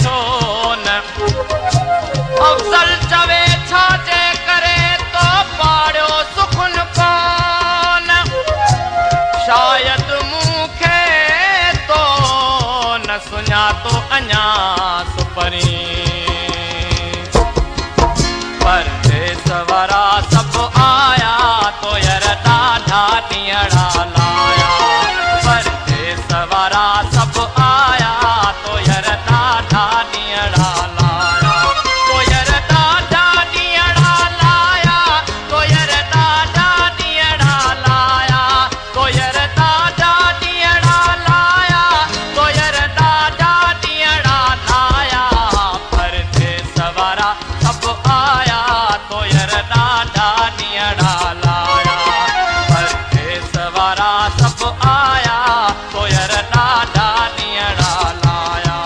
छो न अफ़ज़ल चवे छाजे करे तो पाड़ियो सुखन कोन शायद मूंखे तो न सुञातो अञा सुपरी परदेस वारा सब आया तो यार ॾाढा ॾींहड़ा लाया परदेस वारा सब आया तो यार ॾाढा ॾींहड़ा लाया तो यार ॾाढा ॾींहड़ा लाया तो यार ॾाढा ॾींहड़ा लाया तो यार ॾाढा ॾींहड़ा लाया तो यार ॾाढा ॾींहड़ा लाया परदेस वारा सब आया तो यार ॾाढा ॾींहड़ा लाया परदेस वारा सब आया तो यार ॾाढा ॾींहड़ा लाया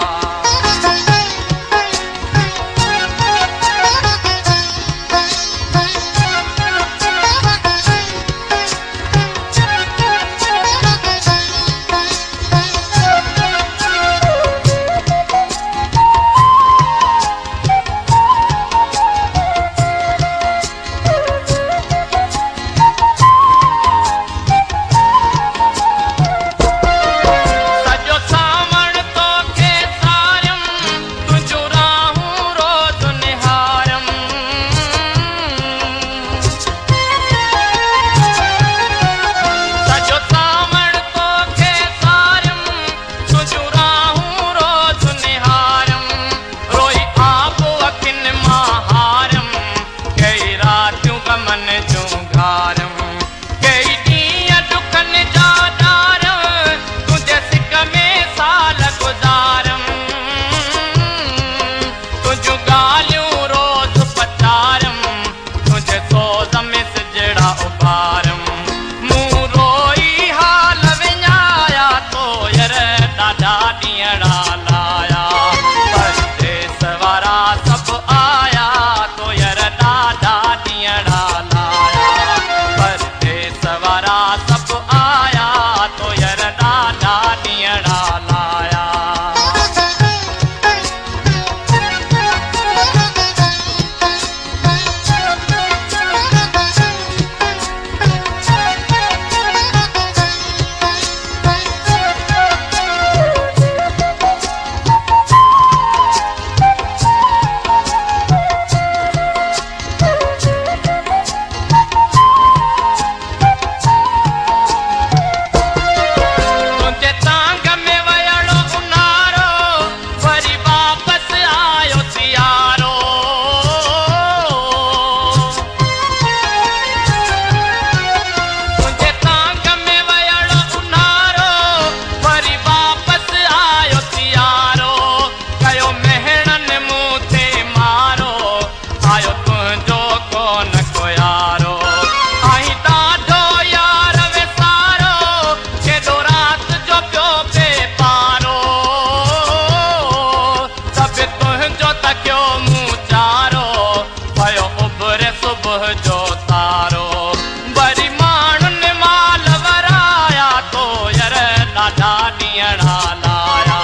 ॾाढा ॾींहड़ा लाया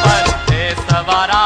परदेस वारा